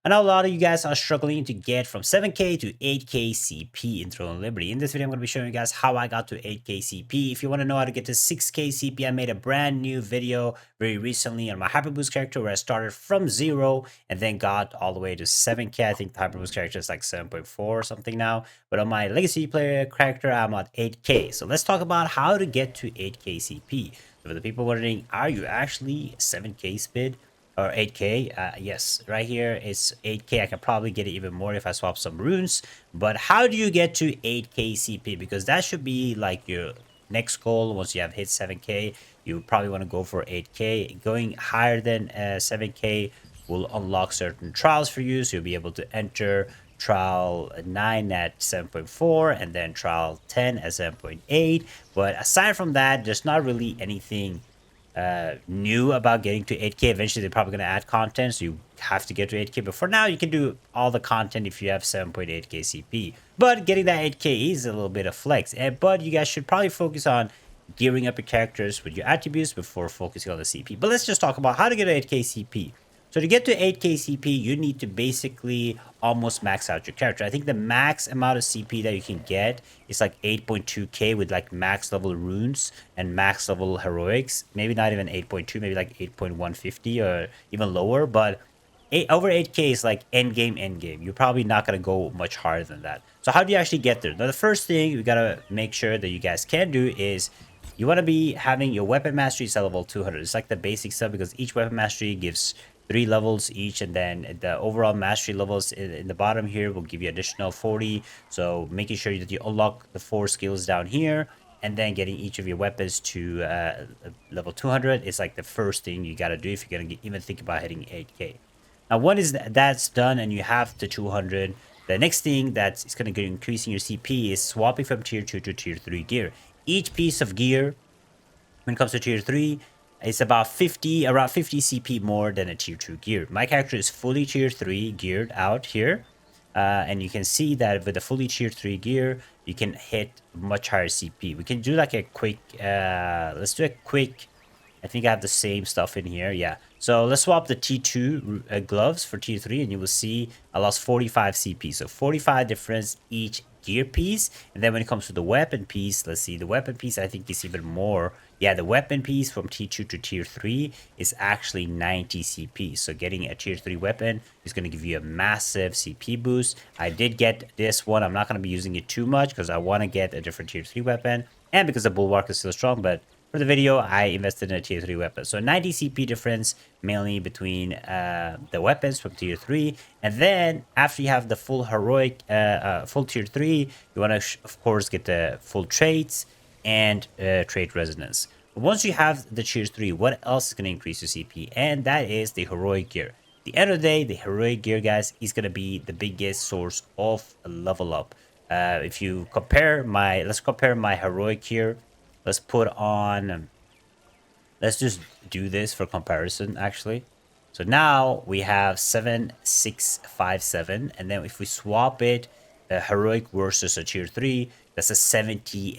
I know a lot of you guys are struggling to get from 7k to 8k CP in Throne of Liberty. In this video, I'm going to be showing you guys how I got to 8k CP. If you want to know how to get to 6k CP, I made a brand new video very recently on my Hyperboost character where I started from 0 and then got all the way to 7k. I think the Hyperboost character is like 7.4 or something now. But on my Legacy player character, I'm at 8k. So let's talk about how to get to 8k CP. So for the people wondering, are you actually 7k speed? Or 8k, yes, right here it's 8k. I can probably get it even more if I swap some runes. But how do you get to 8k CP? Because that should be like your next goal. Once you have hit 7k, you probably want to go for 8k. Going higher than 7k will unlock certain trials for you, so you'll be able to enter trial 9 at 7.4 and then trial 10 at 7.8. But aside from that, there's not really anything new about getting to 8k. Eventually they're probably going to add content, so you have to get to 8k, but for now you can do all the content if you have 7.8k CP. But getting that 8k is a little bit of flex, but you guys should probably focus on gearing up your characters with your attributes before focusing on the CP. But let's just talk about how to get 8k CP. So to get to 8k CP, you need to basically almost max out your character. I think the max amount of CP that you can get is like 8.2k with like max level runes and max level heroics. Maybe not even 8.2, maybe like 8.150 or even lower. But over 8k is like end game. You're probably not going to go much harder than that. So how do you actually get there? Now, the first thing you got to make sure that you guys can do is you want to be having your weapon mastery at level 200. It's like the basic stuff because each weapon mastery gives 3 levels each, and then the overall mastery levels in the bottom here will give you additional 40. So making sure that you unlock the 4 skills down here and then getting each of your weapons to level 200 is like the first thing you got to do if you're going to even think about hitting 8k. Now once that's done and you have the 200, the next thing that's going to be increasing your CP is swapping from tier 2 to tier 3 gear. Each piece of gear when it comes to tier 3, it's about around 50 CP more than a tier 2 gear. My character is fully tier 3 geared out here. And you can see that with the fully tier 3 gear, you can hit much higher CP. We can do like a quick, let's do a quick, I think I have the same stuff in here. Yeah. So let's swap the T2 gloves for tier 3 and you will see I lost 45 CP. So 45 difference each gear piece. And then when it comes to the weapon piece, let's see, the weapon piece I think is even more. Yeah, the weapon piece from T2 to tier 3 is actually 90 CP. So getting a tier 3 weapon is going to give you a massive CP boost. I did get this one. I'm not going to be using it too much because I want to get a different tier 3 weapon. And because the Bulwark is still strong, but for the video, I invested in a tier 3 weapon. So 90 CP difference mainly between the weapons from tier 3. And then after you have the full heroic, full tier 3, you want to, of course, get the full traits and trait resonance. But once you have the tier 3, what else is going to increase your CP? And that is the heroic gear. At the end of the day, the heroic gear, guys, is going to be the biggest source of level up. If you compare let's compare my heroic here. Let's put on, let's just do this for comparison actually. So now we have 7657, and then if we swap it, heroic versus a tier 3, that's a 70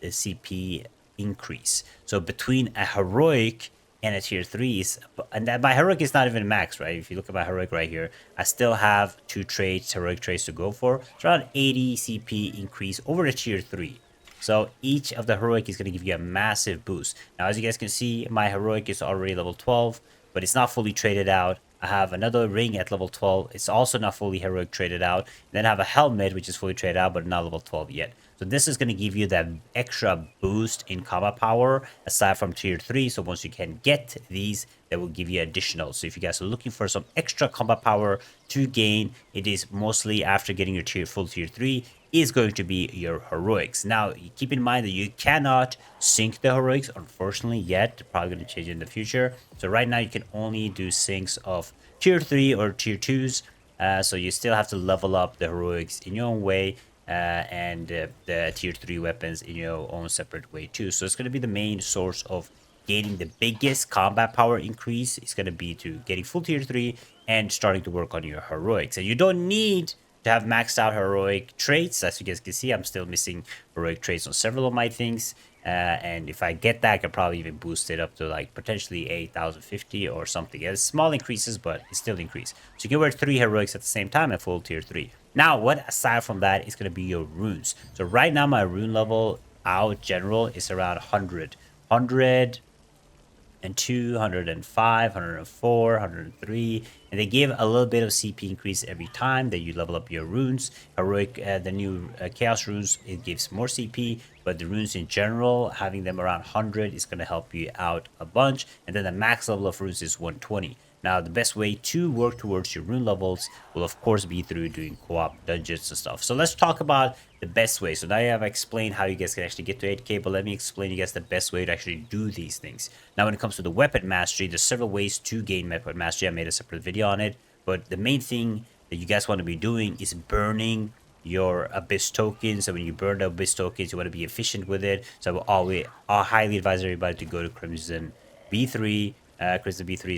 CP increase. So between a heroic and a tier 3 is, and that my heroic is not even max, right? If you look at my heroic right here, I still have 2 traits, heroic traits to go for. It's around 80 CP increase over the tier 3. So each of the heroic is going to give you a massive boost. Now, as you guys can see, my heroic is already level 12, but it's not fully traded out. I have another ring at level 12. It's also not fully heroic traded out. Then I have a helmet, which is fully traded out, but not level 12 yet. So this is going to give you that extra boost in combat power aside from tier 3. So once you can get these, that will give you additional. So if you guys are looking for some extra combat power to gain, it is mostly after getting your full tier 3 is going to be your heroics. Now, keep in mind that you cannot sync the heroics, unfortunately, yet. Probably going to change in the future. So right now, you can only do syncs of tier 3 or tier 2s. So you still have to level up the heroics in your own way. And the tier 3 weapons in your own separate way too. So it's going to be the main source of gaining the biggest combat power increase. It's going to be to getting full tier 3 and starting to work on your heroics. And you don't need to have maxed out heroic traits. As you guys can see, I'm still missing heroic traits on several of my things. And if I get that, I could probably even boost it up to like potentially 8,050 or something. It's small increases, but it's still increase. So you can wear 3 heroics at the same time at full tier 3. Now, what aside from that is going to be your runes. So right now, my rune level out general is around 100. 100 and 2, 105, 104, 103, and they give a little bit of CP increase every time that you level up your runes. Heroic, the new Chaos runes, it gives more CP, but the runes in general, having them around 100 is going to help you out a bunch, and then the max level of runes is 120. Now, the best way to work towards your rune levels will, of course, be through doing co-op dungeons and stuff. So let's talk about the best way. So now I have explained how you guys can actually get to 8K, but let me explain you guys the best way to actually do these things. Now, when it comes to the weapon mastery, there's several ways to gain weapon mastery. I made a separate video on it, but the main thing that you guys want to be doing is burning your abyss tokens. So when you burn the abyss tokens, you want to be efficient with it. So I'll highly advise everybody to go to Crimson B3. Crimson B3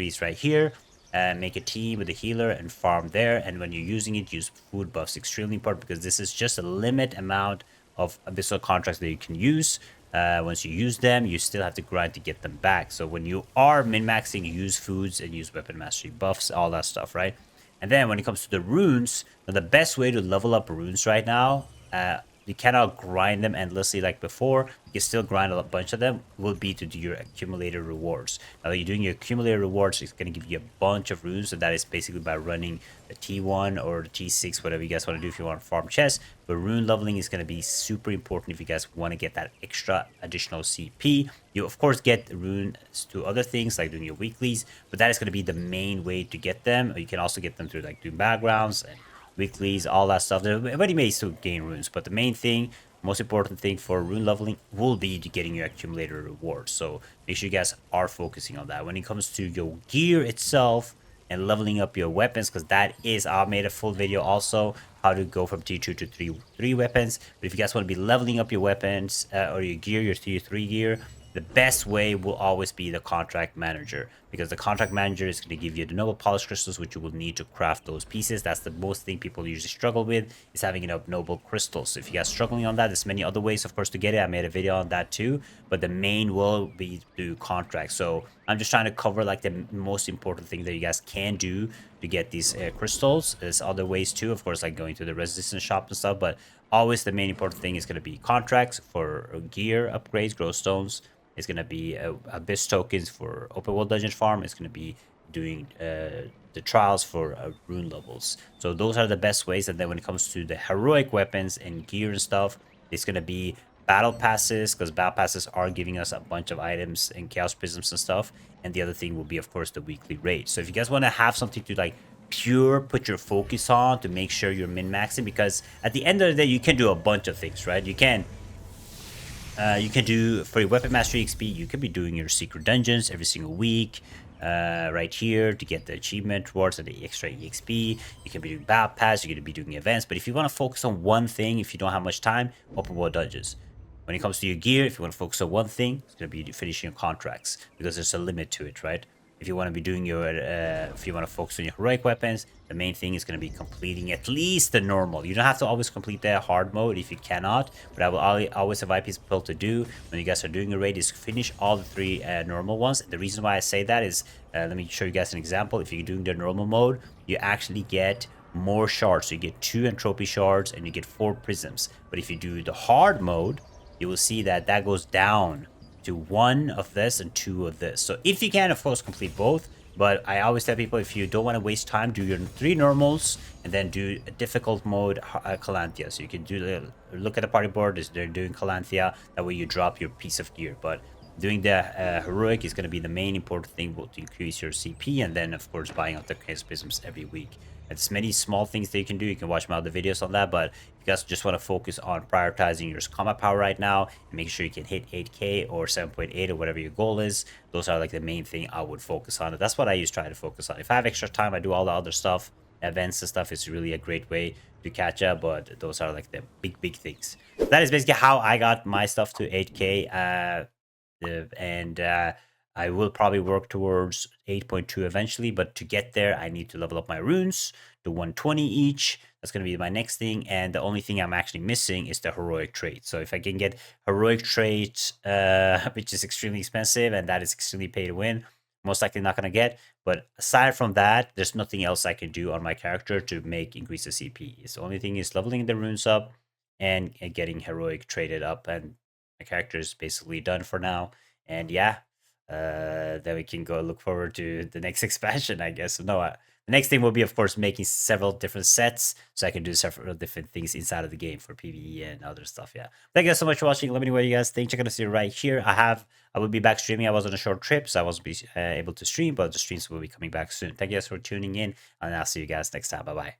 is right here. Make a team with a healer and farm there. And when you're using it, use food buffs. Extremely important because this is just a limit amount of abyssal contracts that you can use. Once you use them, you still have to grind to get them back. So when you are min-maxing, use foods and use weapon mastery buffs, all that stuff, right? And then when it comes to the runes, the best way to level up runes right now, you cannot grind them endlessly like before. You can still grind a bunch of them, will be to do your accumulated rewards. Now you're doing your accumulated rewards, it's going to give you a bunch of runes, so that is basically by running the T1 or the T6, whatever you guys want to do if you want to farm chests. But rune leveling is going to be super important if you guys want to get that extra additional CP. You of course get runes to other things like doing your weeklies, but that is going to be the main way to get them. Or you can also get them through like doing backgrounds and weeklies, all that stuff. Everybody may still gain runes, but the main thing, most important thing for rune leveling will be to getting your accumulator rewards. So make sure you guys are focusing on that. When it comes to your gear itself and leveling up your weapons, because that is, I made a full video also how to go from tier 2 to 3 weapons. But if you guys want to be leveling up your weapons or your gear, your tier 3 gear, the best way will always be the contract manager, because the contract manager is going to give you the noble polish crystals, which you will need to craft those pieces. That's the most thing people usually struggle with, is having enough noble crystals. So if you guys are struggling on that, there's many other ways, of course, to get it. I made a video on that too, but the main will be to contract. So I'm just trying to cover like the most important thing that you guys can do to get these crystals. There's other ways too, of course, like going to the resistance shop and stuff, but always the main important thing is going to be contracts for gear upgrades, growth stones. It's going to be abyss tokens for open world dungeon farm. It's going to be doing the trials for rune levels. So those are the best ways. And then when it comes to the heroic weapons and gear and stuff, it's going to be battle passes, because battle passes are giving us a bunch of items and chaos prisms and stuff. And the other thing will be, of course, the weekly raid. So if you guys want to have something to like pure put your focus on to make sure you're min-maxing, because at the end of the day, you can do a bunch of things, right? You can do, for your weapon mastery XP, you could be doing your secret dungeons every single week, right here to get the achievement rewards and the extra EXP. You can be doing battle pass, you're going to be doing events. But if you want to focus on one thing, if you don't have much time, open world dungeons. When it comes to your gear, if you want to focus on one thing, it's going to be finishing your contracts, because there's a limit to it, right? If you want to be doing your, if you want to focus on your heroic weapons, the main thing is going to be completing at least the normal. You don't have to always complete the hard mode if you cannot, but I will always advise people to do when you guys are doing a raid is finish all the 3 normal ones. The reason why I say that is, let me show you guys an example. If you're doing the normal mode, you actually get more shards. So you get 2 entropy shards and you get 4 prisms. But if you do the hard mode, you will see that that goes down to 1 of this and 2 of this. So if you can, of course, complete both. But I always tell people, if you don't want to waste time, do your 3 normals and then do a difficult mode Calanthea. So you can do look at the party board, they're doing Calanthea. That way you drop your piece of gear. But doing the heroic is going to be the main important thing to increase your CP, and then of course buying out the chaos prisms every week. It's many small things that you can do. You can watch my other videos on that, but if you guys just want to focus on prioritizing your combat power right now and make sure you can hit 8K or 7.8 or whatever your goal is, those are like the main thing I would focus on. That's what I used to try to focus on. If I have extra time, I do all the other stuff. Events and stuff is really a great way to catch up, but those are like the big things. That is basically how I got my stuff to 8K. I will probably work towards 8.2 eventually, but to get there, I need to level up my runes to 120 each. That's going to be my next thing. And the only thing I'm actually missing is the heroic trait. So if I can get heroic trait, which is extremely expensive and that is extremely pay to win, most likely not going to get. But aside from that, there's nothing else I can do on my character to make increase the CP. So the only thing is leveling the runes up and getting heroic traded up. And my character is basically done for now. And yeah, then we can go look forward to the next expansion, I guess. No, the next thing will be, of course, making several different sets so I can do several different things inside of the game for PvE and other stuff. Yeah. Thank you guys so much for watching. Let me know what you guys think. Check out the see right here. I will be back streaming. I was on a short trip, so I wasn't able to stream, but the streams will be coming back soon. Thank you guys for tuning in, and I'll see you guys next time. Bye bye.